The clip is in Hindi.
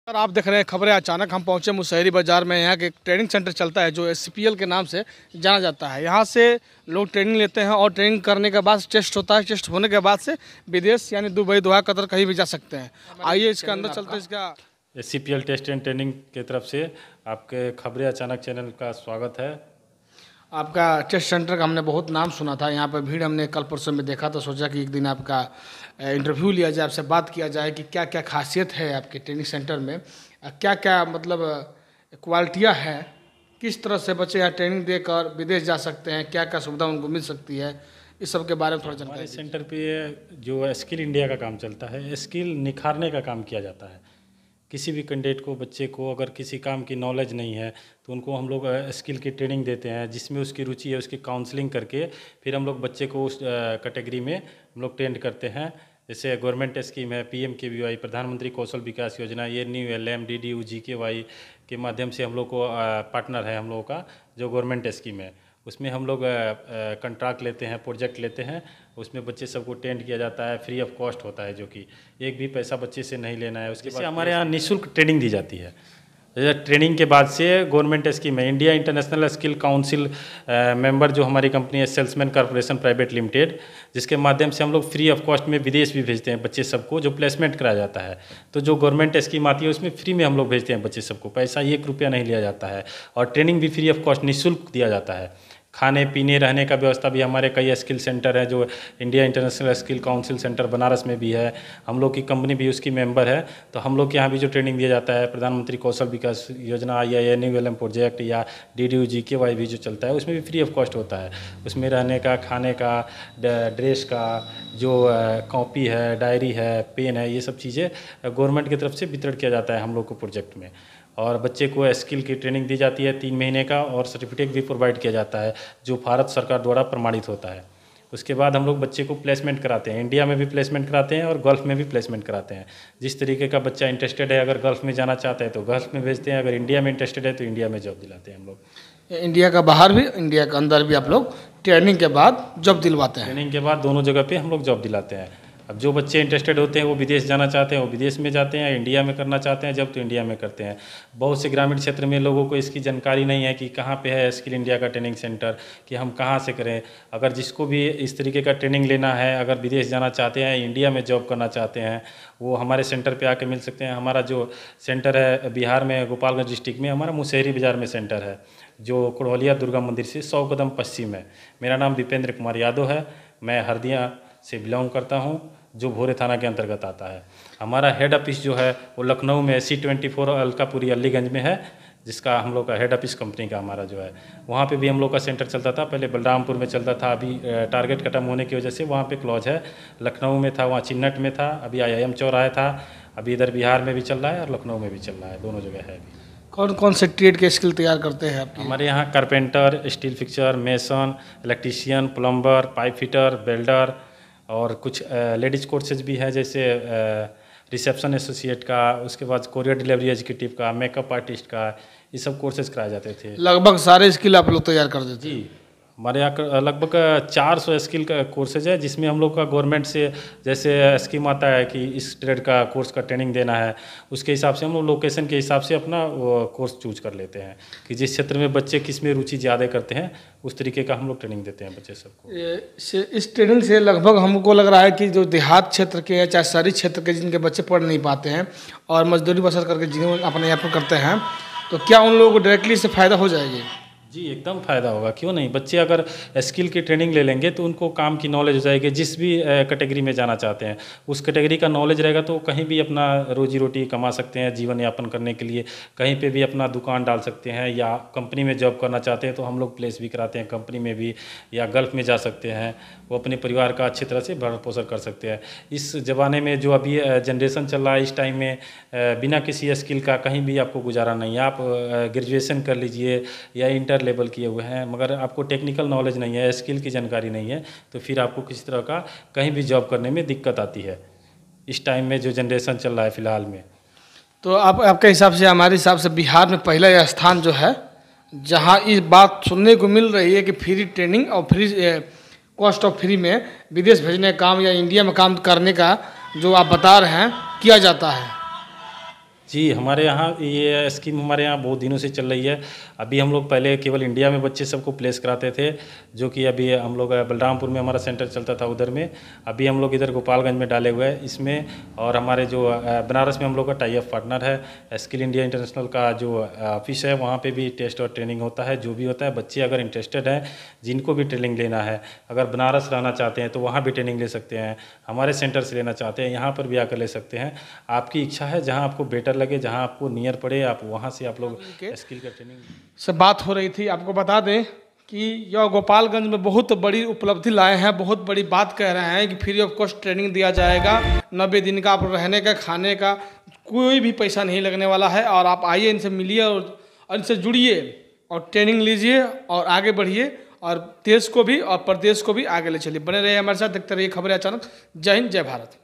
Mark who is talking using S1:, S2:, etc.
S1: सर आप देख रहे हैं खबरें। अचानक हम पहुंचे मुशहरी बाज़ार में। यहाँ के एक ट्रेनिंग सेंटर चलता है जो SCPL के नाम से जाना जाता है। यहाँ से लोग ट्रेनिंग लेते हैं और ट्रेनिंग करने के बाद टेस्ट होता है। टेस्ट होने के बाद से विदेश यानी दुबई, दोहा, कतर कहीं भी जा सकते हैं। आइए इसके अंदर चलते हैं। इसका
S2: SCPL टेस्ट एंड ट्रेनिंग की तरफ से आपके खबरें अचानक चैनल का स्वागत है।
S1: आपका टेस्ट सेंटर का हमने बहुत नाम सुना था। यहाँ पर भीड़ हमने कल परसों में देखा तो सोचा कि एक दिन आपका इंटरव्यू लिया जाए, आपसे बात किया जाए कि क्या क्या खासियत है आपके ट्रेनिंग सेंटर में, क्या क्या मतलब क्वालिटियाँ हैं, किस तरह से बच्चे यहाँ ट्रेनिंग देकर विदेश जा सकते हैं, क्या क्या सुविधा उनको मिल सकती है, इस सब के बारे में थोड़ा जानकारी।
S2: हमारे सेंटर पे जो स्किल इंडिया का काम चलता है, स्किल निखारने का काम किया जाता है। किसी भी कैंडिडेट को, बच्चे को अगर किसी काम की नॉलेज नहीं है तो उनको हम लोग स्किल की ट्रेनिंग देते हैं, जिसमें उसकी रुचि है उसकी काउंसलिंग करके फिर हम लोग बच्चे को उस कैटेगरी में हम लोग ट्रेंड करते हैं। जैसे गवर्नमेंट स्कीम है PMKVY, प्रधानमंत्री कौशल विकास योजना, ये NULM, DDU, GKY के माध्यम से हम लोग को पार्टनर है हम लोगों का जो गवर्नमेंट स्कीम है। उसमें हम लोग कंट्रैक्ट लेते हैं, प्रोजेक्ट लेते हैं, उसमें बच्चे सबको ट्रेंड किया जाता है, फ्री ऑफ कॉस्ट होता है, जो कि एक भी पैसा बच्चे से नहीं लेना है। उसके बाद हमारे यहाँ निःशुल्क ट्रेनिंग दी जाती है। ट्रेनिंग के बाद से गवर्नमेंट स्कीम है, India international skill council member जो हमारी कंपनी है सेल्समैन कॉर्पोरेशन प्राइवेट लिमिटेड, जिसके माध्यम से हम लोग फ्री ऑफ कॉस्ट में विदेश भी भेजते हैं बच्चे सबको, जो प्लेसमेंट कराया जाता है। तो जो गवर्नमेंट स्कीम आती है उसमें फ्री में हम लोग भेजते हैं बच्चे सबको, पैसा 1 रुपया नहीं लिया जाता है और ट्रेनिंग भी फ्री ऑफ कॉस्ट निःशुल्क दिया जाता है। खाने पीने रहने का व्यवस्था भी हमारे कई स्किल सेंटर है, जो India international skill council centre Banaras में भी है, हम लोग की कंपनी भी उसकी मेंबर है। तो हम लोग के यहाँ भी जो ट्रेनिंग दिया जाता है, प्रधानमंत्री कौशल विकास योजना या NULM प्रोजेक्ट या DDU GKY भी जो चलता है, उसमें भी फ्री ऑफ कॉस्ट होता है। उसमें रहने का, खाने का, ड्रेस का, जो कॉपी है, डायरी है, पेन है, ये सब चीज़ें गवर्नमेंट की तरफ से वितरण किया जाता है हम लोग को प्रोजेक्ट में। और बच्चे को स्किल की ट्रेनिंग दी जाती है 3 महीने का, और सर्टिफिकेट भी प्रोवाइड किया जाता है जो भारत सरकार द्वारा प्रमाणित होता है। उसके बाद हम लोग बच्चे को प्लेसमेंट कराते हैं, इंडिया में भी प्लेसमेंट कराते हैं और गल्फ़ में भी प्लेसमेंट कराते हैं। जिस तरीके का बच्चा इंटरेस्टेड है, अगर गल्फ़ में जाना चाहता है तो गल्फ़ में भेजते हैं, अगर इंडिया में इंटरेस्टेड है तो इंडिया में जॉब दिलाते हैं हम लोग।
S1: इंडिया का बाहर भी, इंडिया के अंदर भी आप लोग ट्रेनिंग के बाद जॉब दिलवाते हैं?
S2: ट्रेनिंग के बाद दोनों जगह पे हम लोग जॉब दिलाते हैं। अब जो बच्चे इंटरेस्टेड होते हैं वो विदेश जाना चाहते हैं वो विदेश में जाते हैं, इंडिया में करना चाहते हैं जब तो इंडिया में करते हैं। बहुत से ग्रामीण क्षेत्र में लोगों को इसकी जानकारी नहीं है कि कहाँ पे है स्किल इंडिया का ट्रेनिंग सेंटर, कि हम कहाँ से करें। अगर जिसको भी इस तरीके का ट्रेनिंग लेना है, अगर विदेश जाना चाहते हैं, इंडिया में जॉब करना चाहते हैं, वो हमारे सेंटर पर आके मिल सकते हैं। हमारा जो सेंटर है बिहार में, गोपालगंज डिस्ट्रिक्ट में, हमारा मुशहरी बाज़ार में सेंटर है, जो कुड़वलिया दुर्गा मंदिर से 100 कदम पश्चिम है। मेरा नाम दीपेंद्र कुमार यादव है, मैं हरदिया से बिलोंग करता हूँ, जो भोरे थाना के अंतर्गत आता है। हमारा हेड ऑफिस जो है वो लखनऊ में C24 अलकापुरी अलीगंज में है, जिसका हम लोग का हेड ऑफिस कंपनी का हमारा जो है, वहाँ पे भी हम लोग का सेंटर चलता था। पहले बलरामपुर में चलता था, अभी टारगेट खत्म होने की वजह से वहाँ पे क्लोज है। लखनऊ में था, वहाँ चिन्नट में था, अभी IIM चौराहे था, अभी इधर बिहार में भी चल रहा है और लखनऊ में भी चल रहा है, दोनों जगह है अभी।
S1: कौन कौन से ट्रेड के स्किल तैयार करते हैं आपके?
S2: हमारे यहाँ carpenter, steel fixer, mason, electrician, plumber, pipe fitter, welder, और कुछ लेडीज़ कोर्सेज भी है, जैसे रिसेप्शन एसोसिएट का, उसके बाद कोरियर डिलीवरी एग्जीक्यूटिव का, मेकअप आर्टिस्ट का, ये सब कोर्सेज कराए जाते थे।
S1: लगभग सारे स्किल आप लोग तैयार कर देते हैं?
S2: जी, हमारे यहाँ लगभग 400 स्किल का कोर्सेज है, जिसमें हम लोग का गवर्नमेंट से जैसे स्कीम आता है कि इस ट्रेड का कोर्स का ट्रेनिंग देना है, उसके हिसाब से हम लोग लोकेशन के हिसाब से अपना वो कोर्स चूज कर लेते हैं कि जिस क्षेत्र में बच्चे किस में रुचि ज़्यादा करते हैं उस तरीके का हम लोग ट्रेनिंग देते हैं बच्चे सबको।
S1: इस ट्रेनिंग से लगभग हमको लग रहा है कि जो देहात क्षेत्र के या चाहे शहरी क्षेत्र के जिनके बच्चे पढ़ नहीं पाते हैं और मजदूरी बसर करके जीवन अपने यापन करते हैं, तो क्या उन लोगों को डायरेक्टली इससे फ़ायदा हो जाएगी?
S2: जी, एकदम फ़ायदा होगा, क्यों नहीं। बच्चे अगर स्किल की ट्रेनिंग ले लेंगे तो उनको काम की नॉलेज हो जाएगी। जिस भी कैटेगरी में जाना चाहते हैं उस कैटेगरी का नॉलेज रहेगा तो कहीं भी अपना रोजी रोटी कमा सकते हैं, जीवन यापन करने के लिए कहीं पे भी अपना दुकान डाल सकते हैं, या कंपनी में जॉब करना चाहते हैं तो हम लोग प्लेस भी कराते हैं कंपनी में भी, या गल्फ़ में जा सकते हैं, वो अपने परिवार का अच्छी तरह से भरण पोषण कर सकते हैं। इस ज़माने में जो अभी जनरेशन चल रहा है, इस टाइम में बिना किसी स्किल का कहीं भी आपको गुजारा नहीं है। आप ग्रेजुएशन कर लीजिए या इंटर लेवल किए हुए हैं, मगर आपको टेक्निकल नॉलेज नहीं है, स्किल की जानकारी नहीं है, तो फिर आपको किसी तरह का कहीं भी जॉब करने में दिक्कत आती है इस टाइम में जो जनरेशन चल रहा है फ़िलहाल में।
S1: तो आपके हिसाब से, हमारे हिसाब से बिहार में पहला यह स्थान जो है जहां इस बात सुनने को मिल रही है कि फ्री ट्रेनिंग और फ्री कॉस्ट ऑफ फ्री में विदेश भेजने का काम या इंडिया में काम करने का जो आप बता रहे हैं किया जाता है।
S2: जी, हमारे यहाँ ये स्कीम हमारे यहाँ बहुत दिनों से चल रही है। अभी हम लोग पहले केवल इंडिया में बच्चे सबको प्लेस कराते थे, जो कि अभी हम लोग बलरामपुर में हमारा सेंटर चलता था उधर में। अभी हम लोग इधर गोपालगंज में डाले हुए हैं इसमें, और हमारे जो बनारस में हम लोग का टाई अप पार्टनर है स्किल इंडिया इंटरनेशनल का जो ऑफिस है, वहाँ पे भी टेस्ट और ट्रेनिंग होता है। जो भी होता है, बच्चे अगर इंटरेस्टेड हैं, जिनको भी ट्रेनिंग लेना है, अगर बनारस रहना चाहते हैं तो वहाँ भी ट्रेनिंग ले सकते हैं, हमारे सेंटर से लेना चाहते हैं यहाँ पर भी आकर ले सकते हैं। आपकी इच्छा है, जहाँ आपको बेटर लगे, जहाँ आपको नियर पड़े, आप वहाँ से आप लोग स्किल का ट्रेनिंग
S1: से बात हो रही थी। आपको बता दें कि यह गोपालगंज में बहुत बड़ी उपलब्धि लाए हैं, बहुत बड़ी बात कह रहे हैं कि फ्री ऑफ कॉस्ट ट्रेनिंग दिया जाएगा। 90 दिन का आप रहने का, खाने का कोई भी पैसा नहीं लगने वाला है। और आप आइए, इनसे मिलिए और इनसे जुड़िए और ट्रेनिंग लीजिए और आगे बढ़िए, और देश को भी और प्रदेश को भी आगे ले चलिए। बने रहिए हमारे साथ, देखते रहिए खबरें अचानक। जय हिंद, जय भारत।